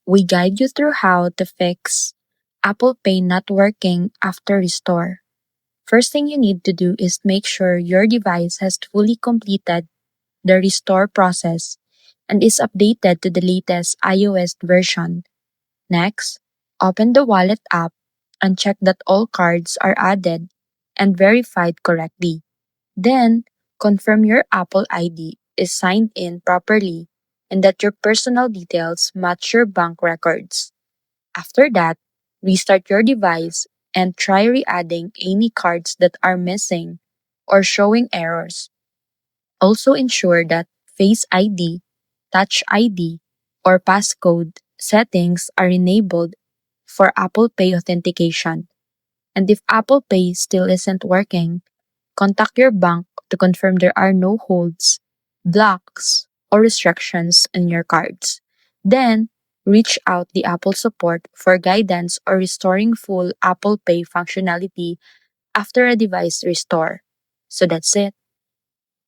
we guide you through how to fix Apple Pay not working after restore. First thing you need to do is make sure your device has fully completed the restore process and is updated to the latest iOS version. Next, open the wallet app and check that all cards are added and verified correctly. Then, confirm your Apple ID is signed in properly and that your personal details match your bank records. After that, restart your device and try re-adding any cards that are missing or showing errors. Also ensure that Face ID, Touch ID, or passcode settings are enabled for Apple Pay authentication. And if Apple Pay still isn't working, contact your bank to confirm there are no holds, blocks, or restrictions on your cards. Then, reach out the Apple support for guidance or restoring full Apple Pay functionality after a device restore. So that's it.